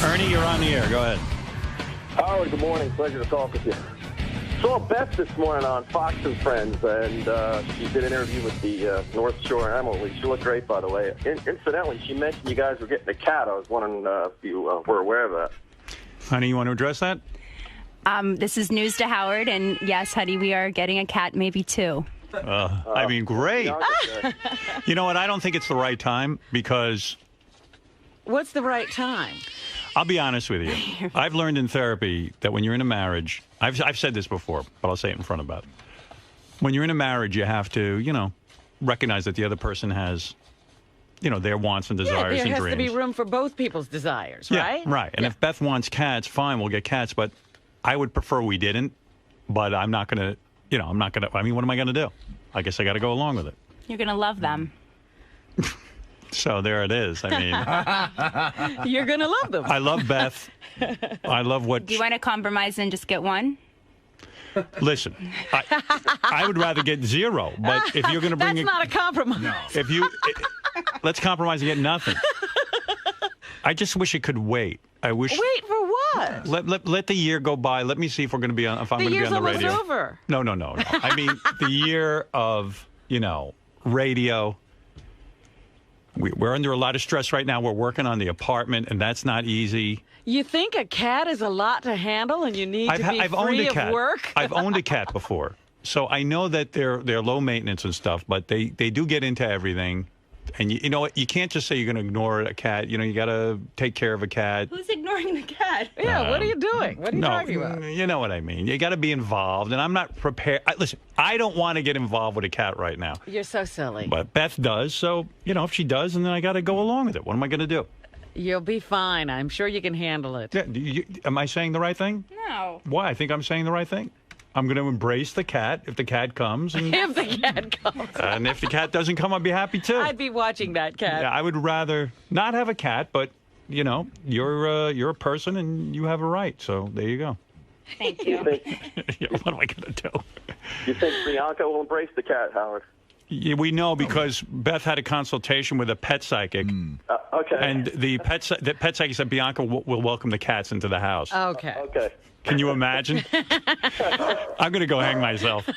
Ernie, you're on the air. Go ahead. Howard, good morning. Pleasure to talk with you. Saw Beth this morning on Fox and Friends, and she did an interview with the North Shore Animal League. She looked great, by the way. Incidentally, she mentioned you guys were getting a cat. I was wondering if you were aware of that. Honey, you want to address that? This is news to Howard, and yes, honey, we are getting a cat, maybe two. I mean, great. You know what? I don't think it's the right time because... What's the right time? I'll be honest with you. I've learned in therapy that when you're in a marriage, I've said this before, but I'll say it in front of Beth. When you're in a marriage, you have to, recognize that the other person has, their wants and desires and dreams. There has to be room for both people's desires, right? Yeah, right. And if Beth wants cats, fine, we'll get cats. But I would prefer we didn't. But I'm not going to, what am I going to do? I guess I got to go along with it. You're going to love them. So there it is. I mean, you're going to love them. I love Beth. I love what... Do you want to compromise and just get one? Listen, I would rather get zero. But if you're going to bring... That's not a compromise. No. Let's compromise and get nothing. I just wish it could wait. I wish... Wait for what? Let the year go by. Let me see if we're going to be on... If I'm going to be on the radio. The year's almost over. No. I mean, the year of, radio... We're under a lot of stress right now. We're working on the apartment, and that's not easy. You think a cat is a lot to handle, and you need to be free of work? I've owned a cat before, so I know that they're low maintenance and stuff, but they do get into everything. And you know what? You can't just say you're going to ignore a cat. You got to take care of a cat. Who's ignoring the cat? Yeah, what are you doing? What are you talking about? You know what I mean. You got to be involved, and I'm not prepared. Listen, I don't want to get involved with a cat right now. You're so silly. But Beth does, so, if she does, and then I got to go along with it. What am I going to do? You'll be fine. I'm sure you can handle it. Yeah, am I saying the right thing? No. Why? I think I'm saying the right thing. I'm going to embrace the cat if the cat comes. And, if the cat comes. And if the cat doesn't come, I'd be happy too. I'd be watching that cat. Yeah, I would rather not have a cat, but, you're a person and you have a right. So there you go. Thank you. What am I going to do? You think Bianca will embrace the cat, Howard? Yeah, we know because Beth had a consultation with a pet psychic. Okay. And the pet psychic said Bianca will welcome the cats into the house. Okay. Okay. Can you imagine? I'm going to go hang myself.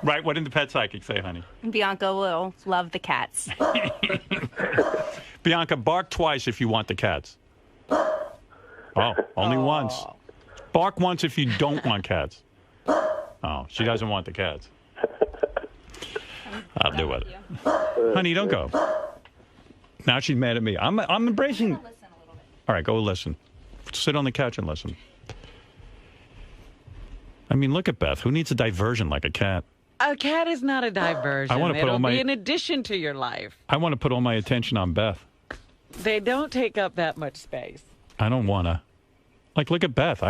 Right? What did the pet psychic say, honey? Bianca will love the cats. Bianca, bark twice if you want the cats. Oh, only once. Bark once if you don't want cats. Oh, she doesn't want the cats. I'll do it. Honey, don't go. Now she's mad at me. I'm embracing... Listen a little bit. All right, go listen. Sit on the couch and listen. I mean, look at Beth. Who needs a diversion like a cat? A cat is not a diversion. I want to put It'll be an addition to your life. I want to put all my attention on Beth. They don't take up that much space. I don't want to. Look at Beth.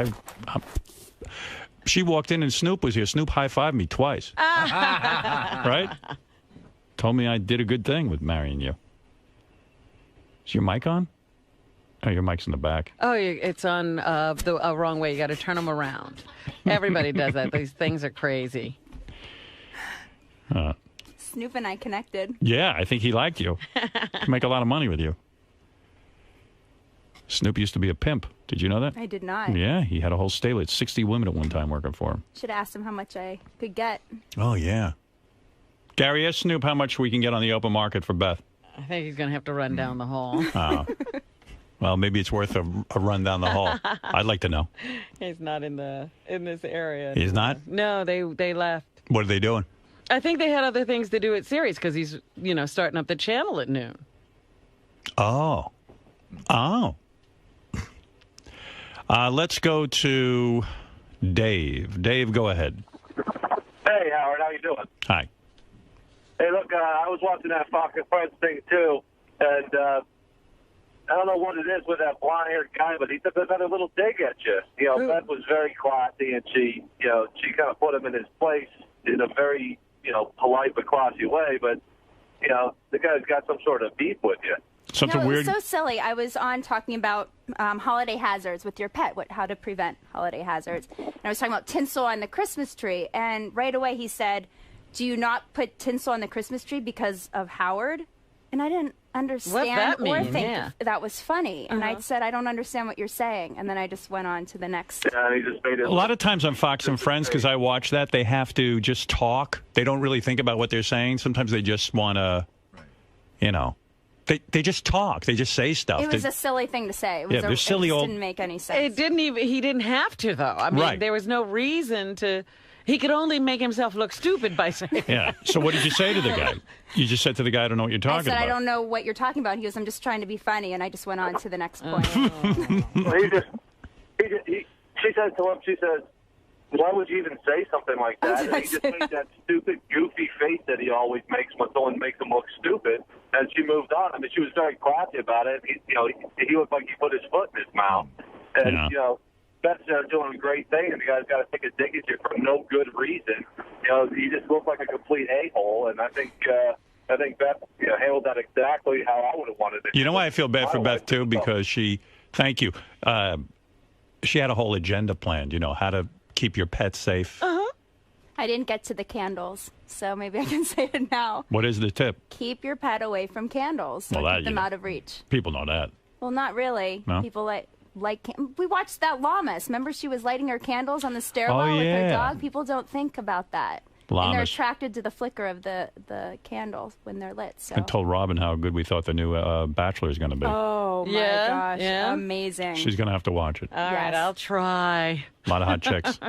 She walked in and Snoop was here. Snoop high-fived me twice. Right? Told me I did a good thing with marrying you. Is your mic on? Oh, your mic's in the back. Oh, it's on the wrong way. You got to turn them around. Everybody does that. These things are crazy. Snoop and I connected. Yeah, I think he liked you. Could make a lot of money with you. Snoop used to be a pimp. Did you know that? I did not. Yeah, he had a whole stable. It's 60 women at one time working for him. Should have asked him how much I could get. Oh, yeah. Gary, ask Snoop how much we can get on the open market for Beth. I think he's going to have to run down the hall. Oh. Well, maybe it's worth a run down the hall. I'd like to know. He's not in this area. He's not? No, they left. What are they doing? I think they had other things to do at Sirius because he's, starting up the channel at noon. Oh. Let's go to Dave. Dave, go ahead. Hey, Howard, how you doing? Hi. Hey, look, I was watching that Fox and Friends thing, too, and I don't know what it is with that blonde-haired guy, but he took another little dig at you. Beth was very classy, and she kind of put him in his place in a very, polite but classy way, but, the guy's got some sort of beef with you. Something no, it weird. was so silly. I was on talking about holiday hazards with your pet, how to prevent holiday hazards. And I was talking about tinsel on the Christmas tree, and right away he said, "Do you not put tinsel on the Christmas tree because of Howard?" And I understand mean? or think Yeah. that was funny. And I said, I don't understand what you're saying. And then I just went on to the next. Yeah, and he just made it. A lot of times on Fox and Friends, because I watch that, they have to just talk. They don't really think about what they're saying. Sometimes they just want to, you know, they just talk. They just say stuff. It was a silly thing to say. It was Yeah, they're silly it just old- didn't make any sense. He didn't have to, though. I mean, Right. there was no reason to. He could only make himself look stupid by saying. Yeah. So what did you say to the guy? You just said to the guy, I don't know what you're I talking said, about. I don't know what you're talking about. He goes, I'm just trying to be funny. And I just went on to the next point. Well, she said to him, she says, why would you even say something like that? And he just made that stupid, goofy face that he always makes when someone makes him look stupid. And she moved on. I mean, she was very classy about it. He looked like he put his foot in his mouth. And, Yeah. Beth's doing a great thing, and the guy's got to take a dig at you for no good reason. He just looked like a complete a-hole, and I think Beth handled that exactly how I would have wanted it. You know why I feel bad for My Beth, wife. too? Because thank you. She had a whole agenda planned, how to keep your pets safe. I didn't get to the candles, so maybe I can say it now. What is the tip? Keep your pet away from candles. Well, Or that, keep them you know. out of reach. People know that. Well, not really. No? People we watched that llamas. Remember, she was lighting her candles on the stairwell with her yeah. dog. People don't think about that. And they're Llamas. attracted to the flicker of the candles when they're lit. So. I told Robin how good we thought the new Bachelor is going to be. Oh my Yeah? gosh! Yeah? Amazing. She's going to have to watch it. All right, Yes. I'll try. A lot of hot chicks.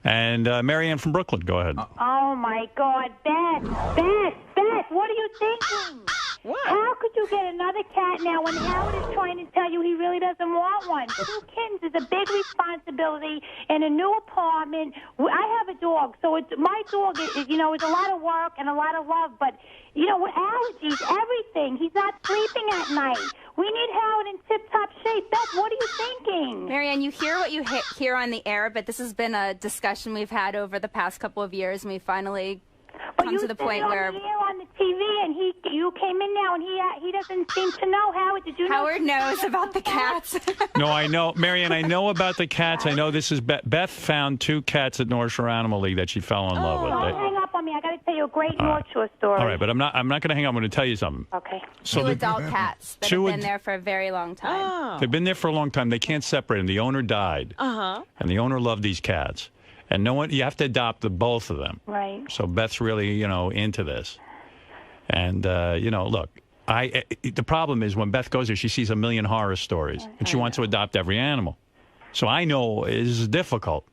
And Marianne from Brooklyn, go ahead. Oh, my God. Beth, what are you thinking? What? How could you get another cat now when Howard is trying to tell you he really doesn't want one? 2 kittens is a big responsibility in a new apartment. I have a dog, so my dog is a lot of work and a lot of love, but, with allergies, everything. He's not sleeping at night. We need Howard in tip-top shape. Beth, what are you thinking? Marianne, you hear what you hear on the air, but this has been a discussion we've had over the past couple of years, and we finally come to the point where on the TV, and you came in now, and he doesn't seem to know. Howard, did you know? Howard knows about the cats. No, I know. Marianne, I know about the cats. I know this is Beth found 2 cats at North Shore Animal League that she fell in love with. Don't hang up on me. I got to tell you a great North Shore story. All right, but I'm not going to hang up. I'm going to tell you something. Okay. So 2 adult cats that have been there for a very long time. Oh. They've been there for a long time. They can't separate them. The owner died. And the owner loved these cats. And you have to adopt both of them. Right. So Beth's really, into this. And, look, the problem is when Beth goes there, she sees a million horror stories. And she wants to adopt every animal. So I know it is difficult.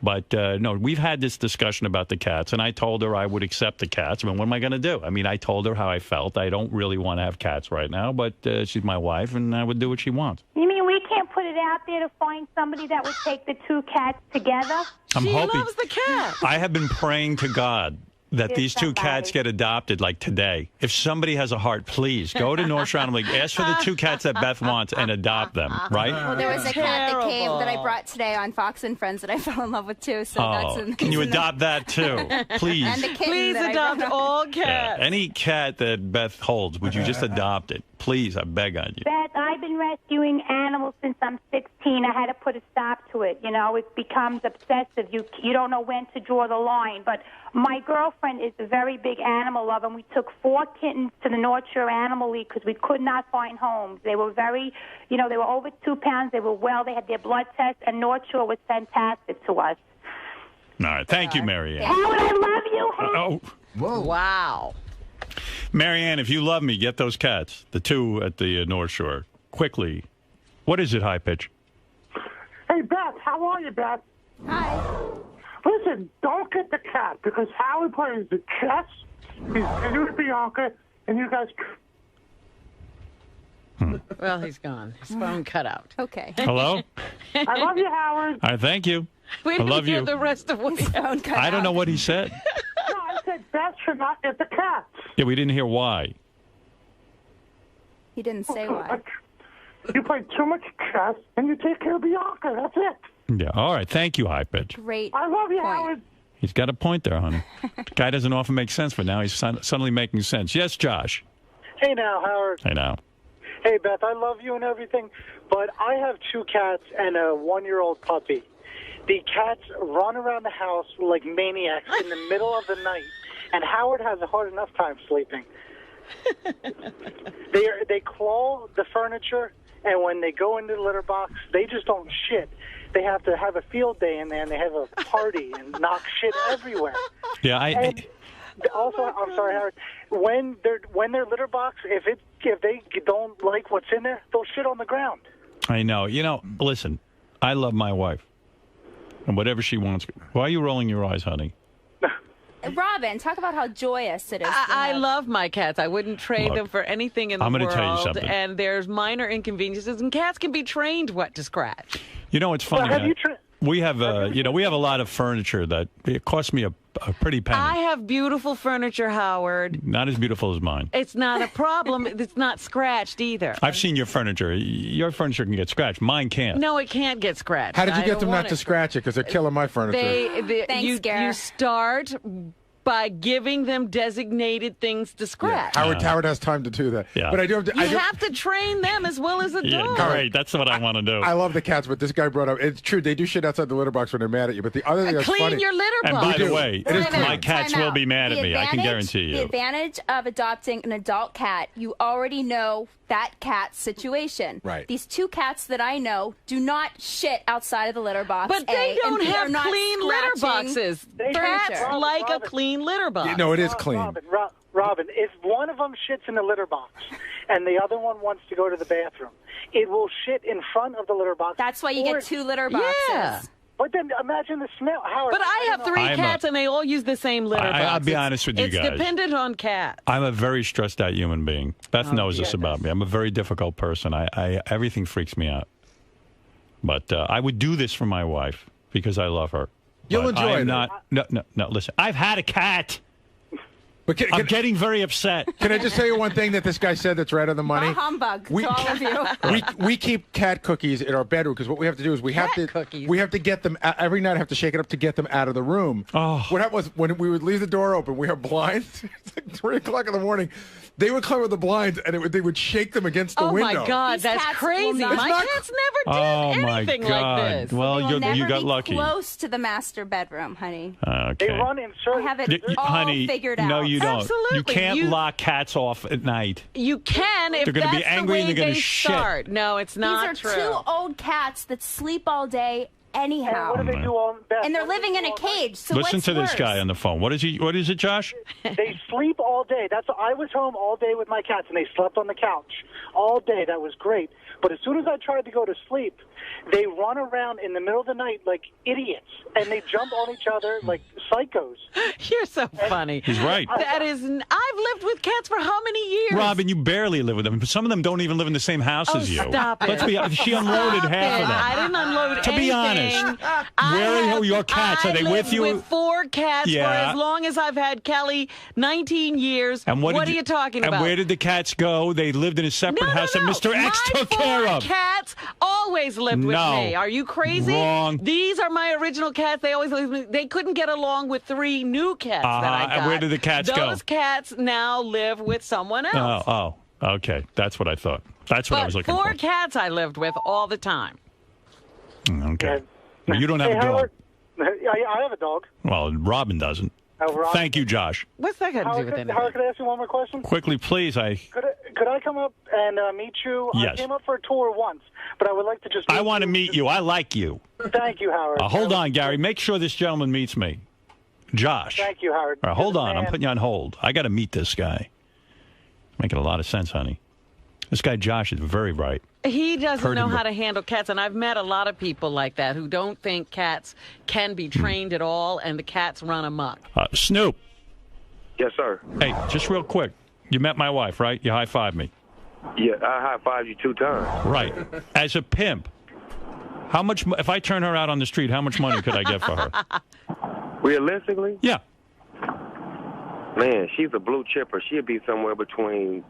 But, no, we've had this discussion about the cats. And I told her I would accept the cats. I mean, what am I going to do? I mean, I told her how I felt. I don't really want to have cats right now. But she's my wife, and I would do what she wants. You mean we can't put it out there to find somebody that would take the 2 cats together? I'm She hoping. loves the cat. I have been praying to God that There's these 2 cats somebody. get adopted like today. If somebody has a heart, please go to North Shore Animal League, ask for the 2 cats that Beth wants, and adopt them, right? Well, there was a cat that came that I Terrible. brought today on Fox and Friends that I fell in love with too. So that's Can you adopt that too? Please. And the kitten Please that I adopt brought. all Yeah. cats. Any cat that Beth holds, would you just adopt it? Please, I beg on you. Beth, I've been rescuing animals since I'm 16. I had to put a stop to it. It becomes obsessive. You don't know when to draw the line. But my girlfriend is a very big animal lover, and we took 4 kittens to the North Shore Animal League because we could not find homes. They were very, they were over 2 pounds. They were well. They had their blood tests, and North Shore was fantastic to us. All right. Thank you, Marianne. Howard, I love you. Oh, Whoa. Wow. Marianne, if you love me, get those cats, the 2 at the North Shore, quickly. What is it, High Pitch? Hey, Beth, how are you, Beth? Hi. Listen, don't get the cat because Howard plays the chess. He's with Bianca, and you guys. Well, he's gone. His phone cut out. Okay. Hello? I love you, Howard. All right, thank you. We I didn't love hear you. the rest of what he Phone cut I don't out. know what he said. No, I said Beth should not get the cat. Yeah, we didn't hear why. He didn't say why. You play too much chess, and you take care of Bianca. That's it. Yeah, all right. Thank you, High Pitch. Great. I love you, point. Howard. He's got a point there, honey. Guy doesn't often make sense, but now he's suddenly making sense. Yes, Josh. Hey now, Howard. I know. Hey, Beth, I love you and everything, but I have 2 cats and a 1-year-old puppy. The cats run around the house like maniacs in the middle of the night, and Howard has a hard enough time sleeping. They claw the furniture, and when they go into the litter box, they just don't shit. They have to have a field day in there, and they have a party and knock shit everywhere. Yeah, And also, I'm sorry, Howard. When their litter box, if they don't like what's in there, they'll shit on the ground. I know. You know, listen, I love my wife, and whatever she wants. Why are you rolling your eyes, honey? Robin, talk about how joyous it is. I love my cats. I wouldn't trade them for anything in the world. I'm going to tell you something. And there's minor inconveniences, and cats can be trained what to scratch. You know, it's funny. We have, we have a lot of furniture that it costs me a pretty penny. I have beautiful furniture, Howard. Not as beautiful as mine. It's not a problem. It's not scratched either. I've seen your furniture. Your furniture can get scratched. Mine can't. No, it can't get scratched. How did you get them not to scratch it? Because they're killing my furniture. You start by giving them designated things to scratch. Yeah. Howard has time to do that. Yeah. But I do have to. You have to train them as well as a dog. Yeah, great. That's what I want to do. I love the cats, but this guy brought up. It's true. They do shit outside the litter box when they're mad at you. But the other thing that's funny. Clean your litter box. And by the way, my cats will be mad at me. I can guarantee you. The advantage of adopting an adult cat, you already know that cat's situation. Right. These two cats that I know do not shit outside of the litter box. But they don't have clean litter boxes. Cats like a clean litter box. No, it is clean. Robin, if one of them shits in the litter box and the other one wants to go to the bathroom, it will shit in front of the litter box. That's why you get two litter boxes. Yeah. But then imagine the smell. Howard, but I have three cats, and they all use the same litter box. I'll be honest with you guys. It's dependent on cats. I'm a very stressed out human being. Beth knows this about me. I'm a very difficult person. Everything freaks me out. But I would do this for my wife because I love her. You'll enjoy it. No, listen. I've had a cat. But I'm getting very upset. Can I just tell you one thing that this guy said that's right on the money? Humbug to all of you. We keep cat cookies in our bedroom because what we have to do is we have to get them every night. I have to shake it up to get them out of the room. Oh. What happened was when we would leave the door open, we have blinds. It's like 3 o'clock in the morning. They would cover the blinds and they would shake them against the window. Oh my God, These that's cats crazy! My cats never did anything like this. Well, you got lucky. Close to the master bedroom, honey. Okay. They run in circles. I have it all honey, figured out. No, you don't. Absolutely. You can't lock cats off at night. You can if they're going to be that's angry the way and they're going they to shit. start. No, it's not These are true. two old cats that sleep all day anyhow. And what do they do all best? And they're living in a cage. So Listen what's to this worse? guy on the phone. What is it, Josh? They sleep all day. I was home all day with my cats, and they slept on the couch all day. That was great. But as soon as I tried to go to sleep, they run around in the middle of the night like idiots, and they jump on each other like psychos. You're so funny. He's right. That is, I've lived with cats for how many years? Robin, you barely live with them. Some of them don't even live in the same house as you. Stop it. Let's be honest. She unloaded half of them. I didn't unload To anything. be honest, where are your cats? Are they with you? I lived with 4 cats for as long as I've had Kelly, 19 years. And what are you talking about? And where did the cats go? They lived in a separate house that Mr. X took care of. Cats always lived with me. Are you crazy? Wrong. These are my original cats. They always lived with me. They couldn't get along with 3 new cats that I got. And where did the cats go? Those cats now live with someone else. Oh, okay. That's what I thought. That's what I was looking for. 4 cats I lived with all the time. Okay. Well, you don't have a dog. Howard, I have a dog. Well, Robin doesn't. Thank you, Josh. What's that got to do with anything? Howard, could I ask you one more question? Quickly, please. Could I come up and meet you? Yes. I came up for a tour once, but I would like to just... I want to meet you. I like you. Thank you, Howard. Hold on, Gary. Make sure this gentleman meets me. Josh. Thank you, Howard. All right, hold on. I'm putting you on hold. I got to meet this guy. Making a lot of sense, honey. This guy, Josh, is very bright. He doesn't know how to handle cats, and I've met a lot of people like that who don't think cats can be trained at all, and the cats run amok. Snoop. Yes, sir. Hey, just real quick. You met my wife, right? You high-fived me. Yeah, I high-fived you 2 times. Right. As a pimp, how much? If I turn her out on the street, how much money could I get for her? Realistically? Yeah. Man, she's a blue chipper. She'd be somewhere between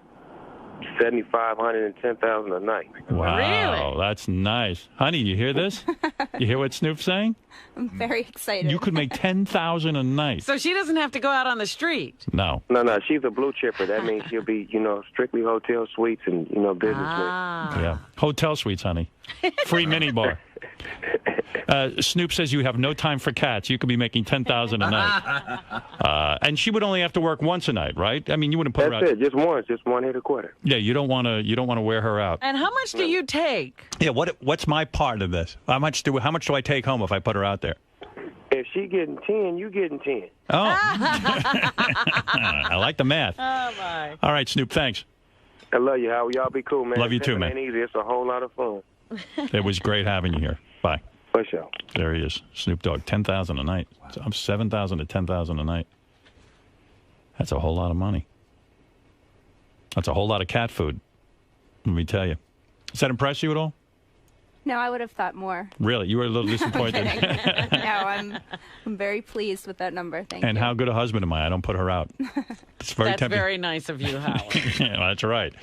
$7,500 and $10,000 a night. Wow, really? That's nice. Honey, you hear this? You hear what Snoop's saying? I'm very excited. You could make $10,000 a night. So she doesn't have to go out on the street. No. No, she's a blue chipper. That means she'll be, strictly hotel suites and, business. Yeah. Hotel suites, honey. Free minibar. Snoop says you have no time for cats. You could be making $10,000 a night. And she would only have to work once a night, right? I mean, you wouldn't put her out. That's it, just once, just one hit a quarter. Yeah, you don't want to wear her out. And how much do you take? Yeah, what's my part of this? How much do I take home if I put her out there? If she getting 10, you getting 10. Oh, I like the math. Oh my! All right, Snoop, thanks. I love you, Howard. Y'all be cool, man. Love you too, man. It ain't easy. It's a whole lot of fun. It was great having you here. Bye. For sure. There he is, Snoop Dogg. 10,000 a night. So I'm 7,000 to 10,000 a night. That's a whole lot of money. That's a whole lot of cat food. Let me tell you. Does that impress you at all? No, I would have thought more. Really? You were a little disappointed. No, I'm very pleased with that number. Thank you. And how good a husband am I? I don't put her out. It's very That's tempting. very nice of you, Howard. Yeah, that's right.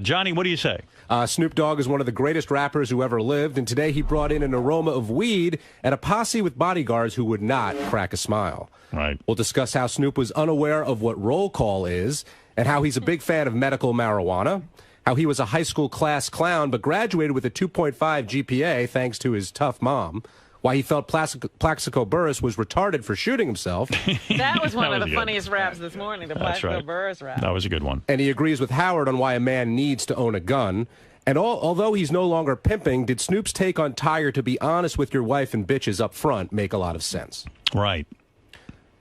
Johnny, what do you say? Snoop Dogg is one of the greatest rappers who ever lived, and today he brought in an aroma of weed and a posse with bodyguards who would not crack a smile. Right. We'll discuss how Snoop was unaware of what roll call is, and how he's a big fan of medical marijuana, how he was a high school class clown but graduated with a 2.5 GPA thanks to his tough mom, why he felt Plaxico Burress was retarded for shooting himself. That was one That of was the good. funniest raps this morning, the That's Plaxico right. Burress rap. That was a good one. And he agrees with Howard on why a man needs to own a gun. And although he's no longer pimping, did Snoop's take on Tiger to be honest with your wife and bitches up front make a lot of sense? Right.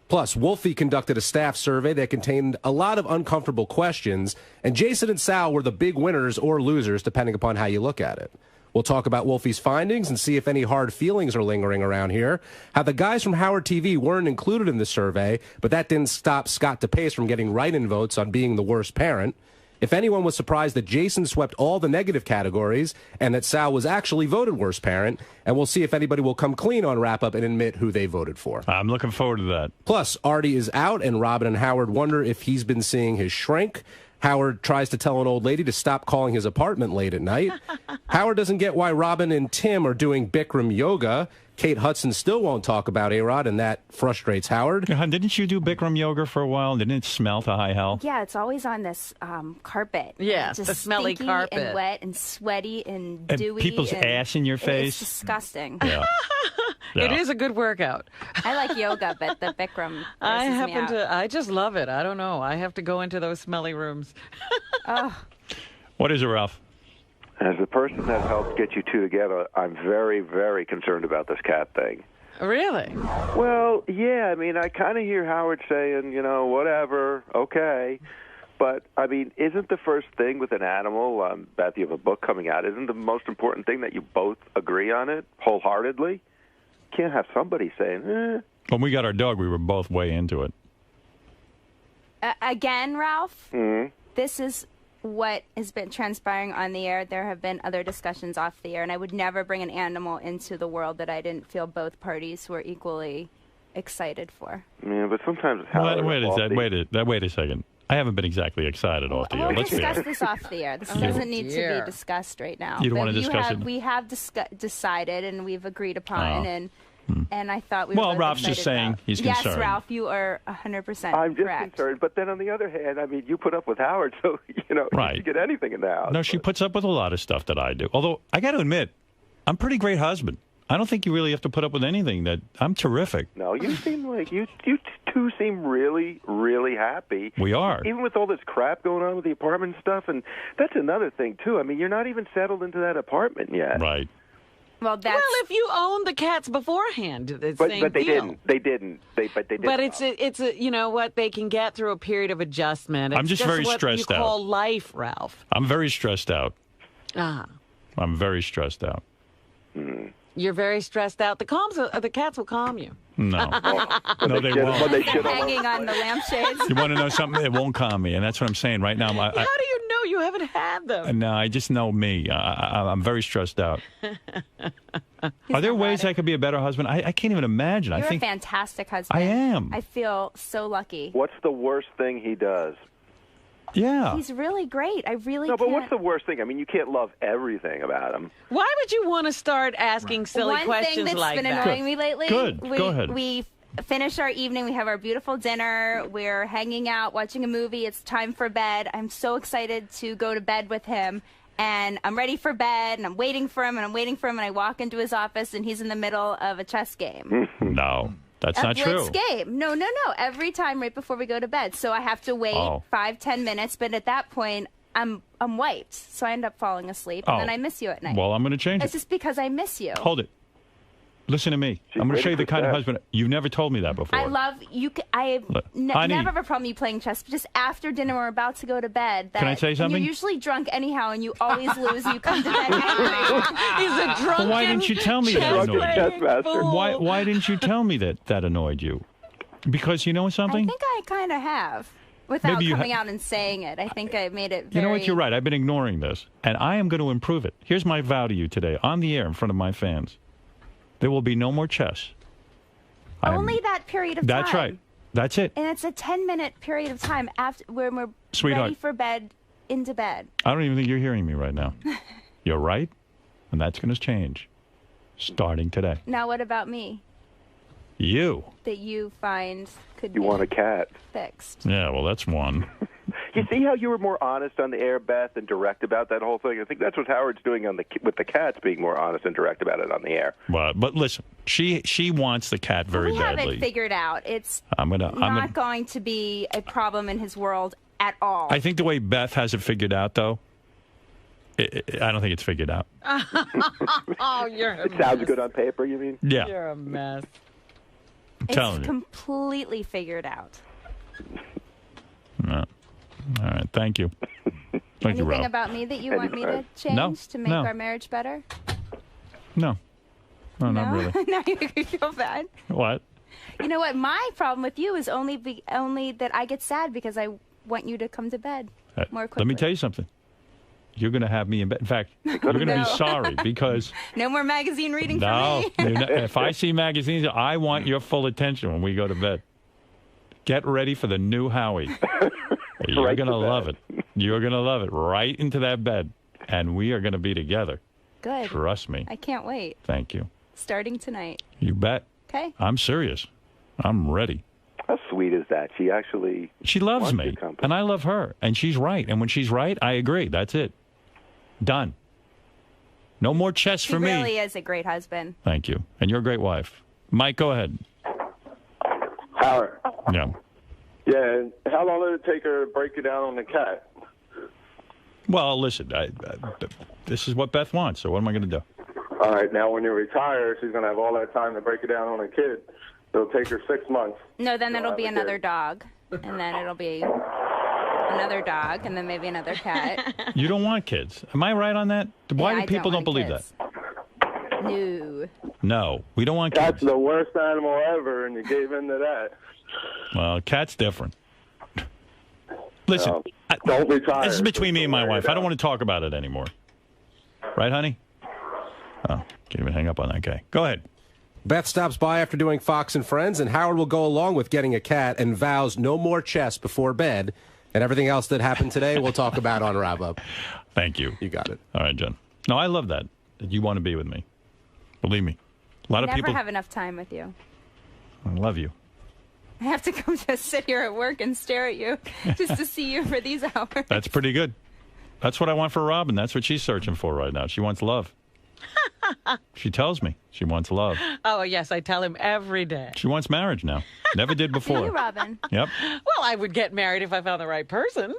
Plus, Wolfie conducted a staff survey that contained a lot of uncomfortable questions, and Jason and Sal were the big winners or losers, depending upon how you look at it. We'll talk about Wolfie's findings and see if any hard feelings are lingering around here, how the guys from Howard TV weren't included in the survey, but that didn't stop Scott DePace from getting write-in votes on being the worst parent, if anyone was surprised that Jason swept all the negative categories and that Sal was actually voted worst parent, and we'll see if anybody will come clean on wrap-up and admit who they voted for. I'm looking forward to that. Plus, Artie is out, and Robin and Howard wonder if he's been seeing his shrink. Howard tries to tell an old lady to stop calling his apartment late at night. Howard doesn't get why Robin and Tim are doing Bikram yoga. Kate Hudson still won't talk about A-Rod, and that frustrates Howard. Didn't you do Bikram yoga for a while? Didn't it smell to high hell? Yeah, it's always on this carpet. Yeah, just the smelly stinky carpet. and wet and sweaty and And dewy. people's and ass in your face. It's disgusting. Yeah. It Yeah. is a good workout. I like yoga, but the Bikram grosses me out. I just love it. I don't know. I have to go into those smelly rooms. What is it, Ralph? As the person that helped get you two together, I'm very, very concerned about this cat thing. Really? Well, yeah, I mean, I kind of hear Howard saying, whatever, okay. But, I mean, isn't the first thing with an animal, Beth, you have a book coming out, isn't the most important thing that you both agree on it wholeheartedly? You can't have somebody saying, When we got our dog, we were both way into it. Again, Ralph, Mm-hmm. this is what has been transpiring on the air. There have been other discussions off the air, and I would never bring an animal into the world that I didn't feel both parties were equally excited for. Yeah, but sometimes it's Howard. Wait a second. I haven't been exactly excited off the air. We'll Let's be discuss honest. this off the air. This doesn't need to be discussed right now. You don't But want to discuss it? We have decided, and we've agreed upon, and I thought we were Well, both Ralph's just excited saying about. he's Yes, concerned. Ralph, you are 100% I'm just correct. concerned. But then on the other hand, I mean, you put up with Howard, so, Right. you get anything in the house. No, she puts up with a lot of stuff that I do. Although, I got to admit, I'm a pretty great husband. I don't think you really have to put up with anything. That I'm terrific. No, you seem like you two seem really, really happy. We are. Even with all this crap going on with the apartment stuff, and that's another thing too. I mean, you're not even settled into that apartment yet. Right. Well, if you owned the cats beforehand, it's But same they deal. didn't. They didn't. But it's a you know what, they can get through a period of adjustment. It's I'm just very what stressed you out. call life, Ralph. I'm very stressed out. Ah, I'm very stressed out. you're very stressed out. The cats will calm you. No. No, they Well, won't. they should have. hanging on the lampshades. You want to know something? It won't calm me, and that's what I'm saying right now. How do you know you haven't had them? No, I just know me. I'm very stressed out. Are there ways I could be a better husband? I can't even imagine. You're I think a fantastic husband. I am. I feel so lucky. What's the worst thing he does? Yeah. He's really great. I really No, but can't. what's the worst thing? I mean, you can't love everything about him. Why would you want to start asking silly One questions thing that's like been that? annoying me lately. Good. Go ahead. We finish our evening. We have our beautiful dinner. We're hanging out, watching a movie. It's time for bed. I'm so excited to go to bed with him. and I'm ready for bed, and I'm waiting for him, and I'm waiting for him, and I walk into his office, and he's in the middle of a chess game. No, that's not blitz true. Game. No. Every time right before we go to bed. So I have to wait 5-10 minutes, but at that point, I'm wiped. So I end up falling asleep, and then I miss you at night. Well, I'm going to change It's just because I miss you. Hold it. Listen to me. I'm going to show you the kind of husband. You've never told me that before. I love you. I Honey. never have a problem you playing chess, but just after dinner, we're about to go to bed. Can I say and something? You're usually drunk anyhow, and you always lose. You come to bed angry. He's a drunken. Why didn't you tell me that annoyed you? Why didn't you tell me that annoyed you? Because you know something? I think I kind of have. Without Maybe you coming out and saying it. I think I made it very... You know what? You're right. I've been ignoring this, and I am going to improve it. Here's my vow to you today, on the air in front of my fans. There will be no more chess. Only that period of time. That's right. That's it. And it's a 10-minute period of time after when we're Sweetheart. ready for bed, into bed. I don't even think you're hearing me right now. You're right, and that's going to change starting today. Now what about me? You. That you find could You be want a cat. fixed. Yeah, well, that's one. You see how you were more honest on the air, Beth, and direct about that whole thing? I think that's what Howard's doing on with the cats, being more honest and direct about it on the air. Well, but listen, she wants the cat very we badly. haven't figured out. It's I'm not going to be a problem in his world at all. I think the way Beth has it figured out, though, I don't think it's figured out. Oh, you're a It sounds good on paper, you mean? Yeah. You're a mess. It's completely figured out. No. All right. Thank you. Thank you, Anything Rob. about me that you want me to change No, to make no. our marriage better? No. No, not really. Now you feel bad. What? You know what? My problem with you is only that I get sad because I want you to come to bed more quickly. Let me tell you something. You're going to have me in bed. In fact, you're going to be sorry because... No more magazine reading for me. If I see magazines, I want your full attention when we go to bed. Get ready for the new Howie. You're Right going to to love bed. it. You're going to love it. Right into that bed. And we are going to be together. Good. Trust me. I can't wait. Thank you. Starting tonight. You bet. Okay. I'm serious. I'm ready. How sweet is that? She actually... She loves wants me, your company. and I love her, and she's right. And when she's right, I agree. That's it. Done. No more chess for me. He really is a great husband. Thank you. And you're a great wife. Mike, go ahead. Howard. Yeah. Yeah, how long did it take her to break it down on the cat? Well, listen, this is what Beth wants, so what am I going to do? All right, now when you retire, she's going to have all that time to break it down on a kid. It'll take her 6 months. No, then it'll have be a another kid. dog, and then it'll be another dog, and then maybe another cat. You don't want kids. Am I right on that? Why Yeah, do I people don't want believe kids. that? No. No, we don't want That's kids. the worst animal ever, and you gave in to that. Well, cat's different. Listen, No, don't retire. this is between me and my Just wife. worry I don't want to talk about it anymore. Right, honey? Oh, can't even hang up on that guy. Go ahead. Beth stops by after doing Fox and Friends, and Howard will go along with getting a cat and vows no more chess before bed. And everything else that happened today, we'll talk about on Wrap Up. Thank you. You got it. All right, Jen. No, I love that you want to be with me. Believe me. A lot of Never people. have enough time with you. I love you. I have to come just sit here at work and stare at you just to see you for these hours. That's pretty good. That's what I want for Robin. That's what she's searching for right now. She wants love. She tells me she wants love. Oh, yes, I tell him every day. She wants marriage now. Never did Do before. you, Robin? Yep. Well, I would get married if I found the right person.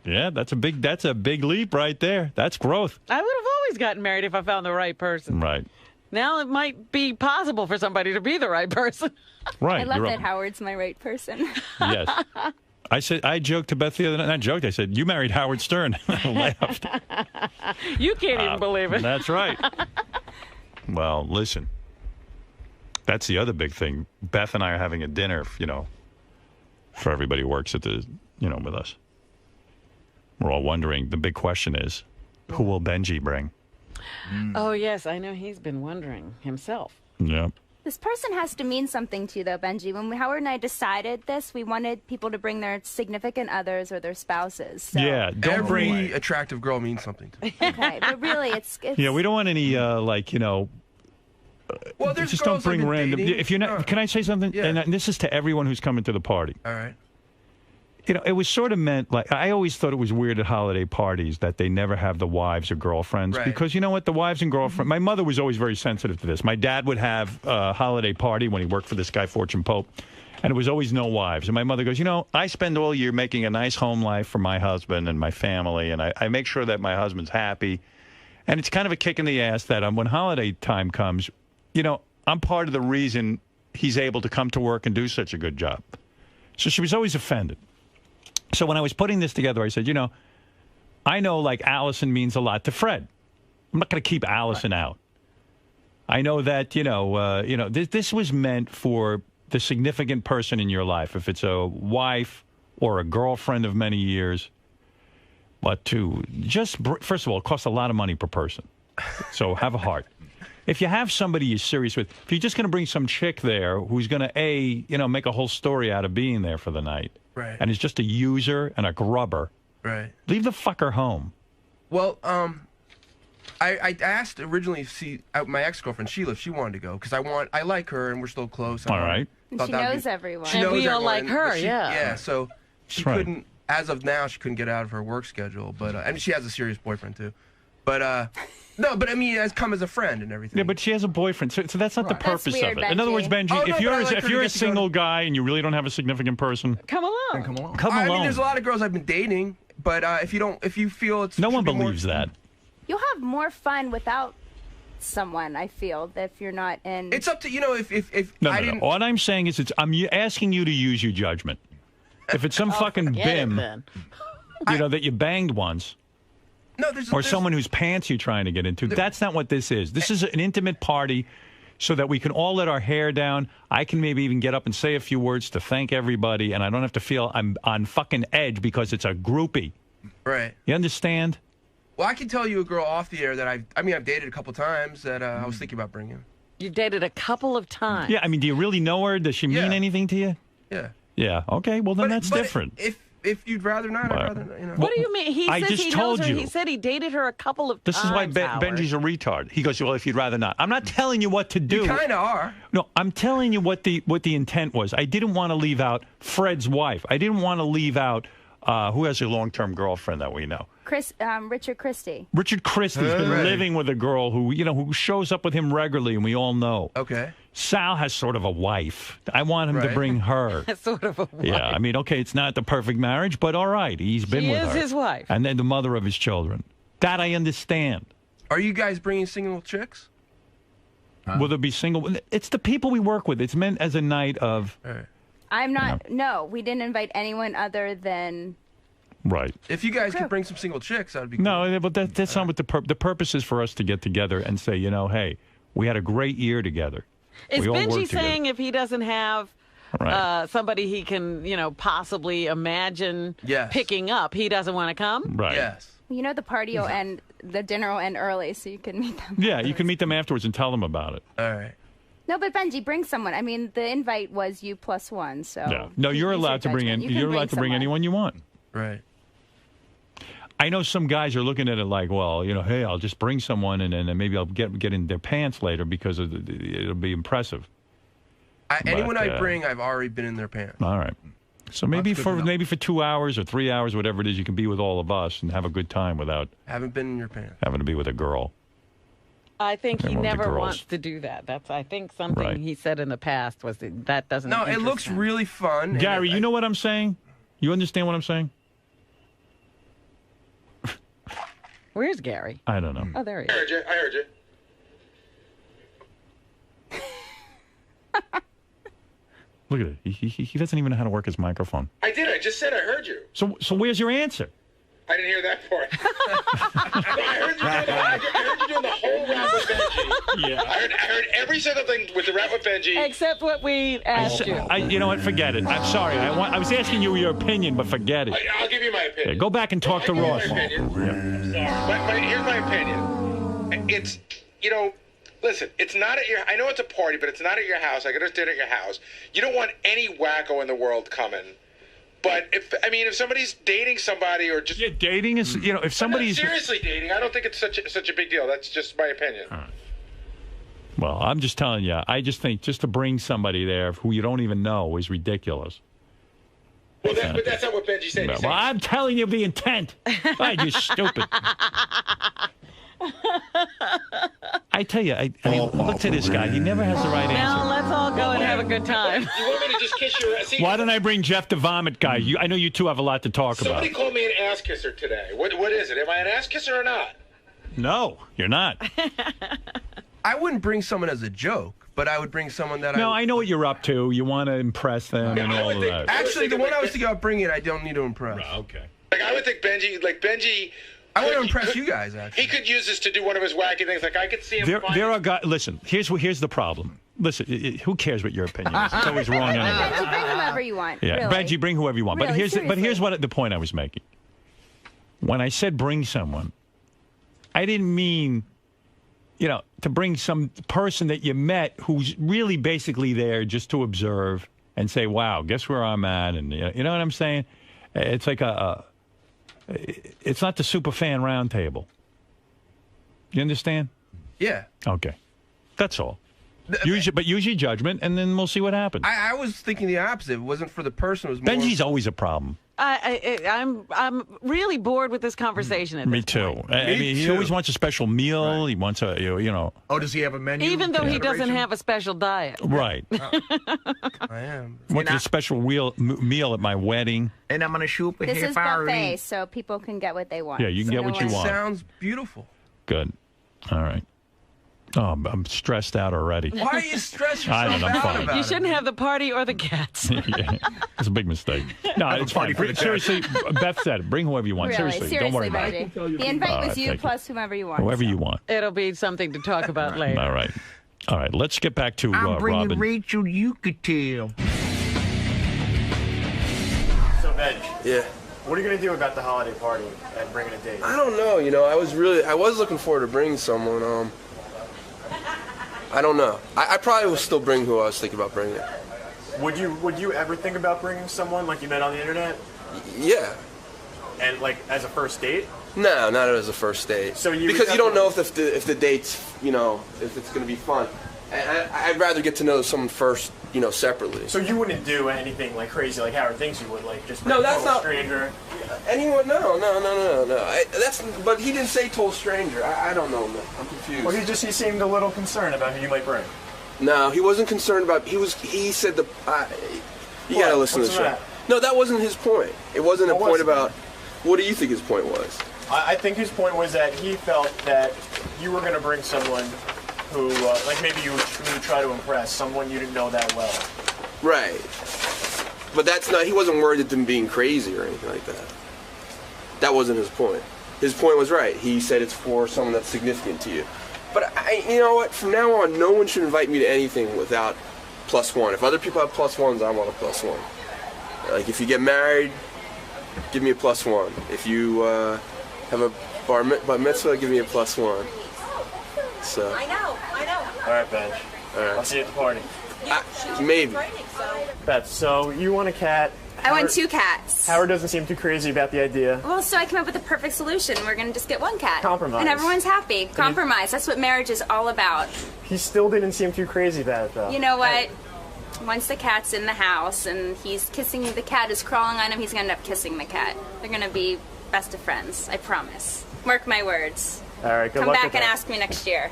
Yeah, that's a big leap right there. That's growth. I would have always gotten married if I found the right person. Right. Now it might be possible for somebody to be the right person. Right. I love You're that up. Howard's my right person. Yes. I joked to Beth the other night. Not joked. I said, you married Howard Stern. I laughed. You can't even believe it. That's right. Well, listen. That's the other big thing. Beth and I are having a dinner, for everybody who works at the, with us. We're all wondering. The big question is, who will Benji bring? Oh, yes, I know he's been wondering himself. Yeah. This person has to mean something to you, though, Benji. When Howard and I decided this, we wanted people to bring their significant others or their spouses. So. Yeah. Don't bring. Every attractive girl means something to me. Okay, but really, it's Yeah, we don't want any Well, there's just girls don't bring I've been random. dating. If you're not, can I say something? Yeah. And this is to everyone who's coming to the party. All right. You know, it was sort of meant like I always thought it was weird at holiday parties that they never have the wives or girlfriends Right. because you know what, the wives and girlfriends. My mother was always very sensitive to this. My dad would have a holiday party when he worked for this guy Fortune Pope, and it was always no wives. And my mother goes, you know, I spend all year making a nice home life for my husband and my family, and I make sure that my husband's happy. And it's kind of a kick in the ass that when holiday time comes, you know, I'm part of the reason he's able to come to work and do such a good job. So she was always offended. So when I was putting this together, I said, you know, I know like Allison means a lot to Fred. I'm not going to keep Allison out. I know that, this was meant for the significant person in your life, if it's a wife or a girlfriend of many years. But to just, first of all, it costs a lot of money per person. So have a heart. If you have somebody you're serious with, if you're just going to bring some chick there who's going to, make a whole story out of being there for the night, Right. and is just a user and a grubber, Right. leave the fucker home. Well, I asked originally to see my ex-girlfriend Sheila if she wanted to go because I like her and we're still close. All right. And she knows everyone. She And knows we all everyone, like her, but yeah. Yeah, so she That's right. couldn't, as of now, she couldn't get out of her work schedule. But and she has a serious boyfriend too. But no, but I mean, it has come as a friend and everything. Yeah, but she has a boyfriend, so that's not the Right. purpose That's weird, of it. In other words, Benji, Oh, no, if you're but I like her if to you're a get to go single guy and you really don't have a significant person, Come along. Come along. come I along. mean, there's a lot of girls I've been dating, but if you feel it's No one should be more- believes that. You'll have more fun without someone, I feel, if you're not in. It's up to if No, I no, didn't. no. What I'm saying is, I'm asking you to use your judgment. If it's some fucking Forget it, bim, then. that you banged once, No, or someone whose pants you're trying to get into, that's not what this is. This is an intimate party so that we can all let our hair down. I can maybe even get up and say a few words to thank everybody, and I don't have to feel I'm on fucking edge because it's a groupie. Right. You understand? Well, I can tell you a girl off the air that I've dated a couple times that I was thinking about bringing. You dated a couple of times. Yeah, I mean, do you really know her? Does she mean Yeah. anything to you? Yeah. Yeah, okay, well, then that's different. If you'd rather not, Well, I'd rather not, you know. What do you mean? He I says just he told knows her. you. He said he dated her a couple of This times. is why Howard. Benji's a retard. He goes, well, if you'd rather not. I'm not telling you what to do. You kind of are. No, I'm telling you what the intent was. I didn't want to leave out Fred's wife. I didn't want to leave out who has a long-term girlfriend that we know. Richard Christie. Richard Christie's been Right. living with a girl who shows up with him regularly, and we all know. Okay. Sal has sort of a wife. I want him to Right. bring her. Sort of a wife. Yeah, I mean, okay, it's not the perfect marriage, but all right, he's been She with is her. his wife. And then the mother of his children. That I understand. Are you guys bringing single chicks? Will there be single? It's the people we work with. It's meant as a night of. All right. I'm not. No, we didn't invite anyone other than. Right. If you guys could bring some single chicks, that would be cool. No, but that's not what the purpose is for us to get together and say, hey, we had a great year together. Is We all Benji worked together. saying if he doesn't have Right. somebody he can, possibly imagine Yes. picking up, he doesn't want to come? Right. Yes. The party will end. The dinner will end early, so you can meet them. Yeah, you can meet them afterwards and tell them about it. All right. No, but Benji, bring someone. I mean, the invite was you plus one, so. Yeah. No, you're use your allowed to bring in. judgment. You can You're allowed to bring someone. anyone you want. Right. I know some guys are looking at it like, well, hey, I'll just bring someone and then maybe I'll get in their pants later because it'll be impressive. Anyone But, I bring, I've already been in their pants. All right. So maybe That's good to know. for 2 hours or 3 hours, whatever it is, you can be with all of us and have a good time without Haven't been in your pants. having to be with a girl. I think he Everyone with the never girls. wants to do that. That's, I think, something Right. he said in the past was that doesn't. No, it interest looks him. really fun. and Gary, I- you know what I'm saying? You understand what I'm saying? Where's Gary? I don't know. Oh, there he is. I heard you. Look at it. He doesn't even know how to work his microphone. I did. I just said I heard you. So where's your answer? I didn't hear that part. No, I heard you doing the whole rap with Benji. Yeah. I heard every single thing with the rap with Benji. Except what we asked you. You know what? Forget it. I'm sorry. I was asking you your opinion, but forget it. I'll give you my opinion. Yeah, go back and talk to Ross. Here's my opinion. It's, listen, it's not at your, I know it's a party, but it's not at your house. I got to dinner at your house. You don't want any wacko in the world coming. But if somebody's dating somebody or just dating is if somebody's seriously dating, I don't think it's such a big deal. That's just my opinion. Well, I'm just telling you. I just think just to bring somebody there who you don't even know is ridiculous. Well, but that's not what Benji said. Well, I'm telling you the intent. Right, you stupid. I tell you, I mean, look to this guy. He never has the right answer. Now let's all go and have a good time. You want me to just kiss your ass? Why don't I bring Jeff the vomit guy? I know you two have a lot to talk about. Somebody called me an ass kisser today. What is it? Am I an ass kisser or not? No, you're not. I wouldn't bring someone as a joke, but I would bring someone that I know what you're up to. You want to impress them and all of that. Actually, the one I was thinking about bringing, I don't need to impress. Okay. Like, I would think Benji... I want to impress you guys, actually. He could use this to do one of his wacky things. Like, I could see him... There are guys... Listen, here's the problem. Listen, who cares what your opinion is? It's always wrong anyway. Benji, bring whoever you want. Yeah, really. Benji, bring whoever you want. Really, but here's what the point I was making. When I said bring someone, I didn't mean, to bring some person that you met who's really basically there just to observe and say, wow, guess where I'm at? And you know what I'm saying? It's like it's not the super fan roundtable. You understand? Yeah. Okay. That's all. Use your judgment, and then we'll see what happens. I was thinking the opposite. It wasn't for the person. It was more... Benji's always a problem. I'm really bored with this conversation. At Me this too. point. I mean, he always wants a special meal. Right. He wants a, Oh, does he have a menu? Even though he doesn't have a special diet. Right. I am. Wants a special meal at my wedding. And I'm gonna shoot This is buffet, so people can get what they want. Yeah, you can get what you want. Sounds beautiful. Good. All right. Oh, I'm stressed out already. Why are you stressed yourself I don't know, out fine. about You it? shouldn't have the party or the cats. Yeah, it's a big mistake. No, it's fine. Seriously, Beth said it. Bring whoever you want. Really, Seriously, don't worry about Benji. it. The invite was you thank plus whomever you want. Whoever you want. It'll be something to talk about later. All right. All right. Let's get back to I'm bringing Robin. Rachel. You could tell. So, Benj. Yeah. What are you going to do about the holiday party and bringing a date? I don't know. I was looking forward to bringing someone. I don't know. I probably will still bring who I was thinking about bringing. Would you ever think about bringing someone like you met on the internet? Yeah. And like as a first date? No, not as a first date. So because you don't know if the date's if it's going to be fun. And I'd rather get to know someone first, separately. So you wouldn't do anything like crazy like Howard thinks you would, like just no, that's not stranger. Anyone? No. But he didn't say total stranger. I don't know, man. I'm confused. Well, he seemed a little concerned about who you might bring. No, he wasn't concerned about. He said you gotta listen to the show. That? No, that wasn't his point. It wasn't a point about. What do you think his point was? I think his point was that he felt that you were going to bring someone who, like maybe you would try to impress someone you didn't know that well. Right. But that's not. He wasn't worried at them being crazy or anything like that. That wasn't his point. His point was right. He said it's for someone that's significant to you. But you know what? From now on, no one should invite me to anything without +1. If other people have +1s, I want a +1. Like if you get married, give me a +1. If you have a bar mitzvah, give me a +1. So. I know. All right, Benj. All right. I'll see you at the party. Maybe. Beth, so you want a cat. I want 2 cats. Howard doesn't seem too crazy about the idea. Well, so I came up with the perfect solution. We're going to just get 1 cat. Compromise. And everyone's happy. Compromise. That's what marriage is all about. He still didn't seem too crazy about it, though. You know what? Once the cat's in the house and he's kissing the cat is crawling on him, he's going to end up kissing the cat. They're going to be best of friends. I promise. Mark my words. All right, good Come luck back with and that. ask me next year.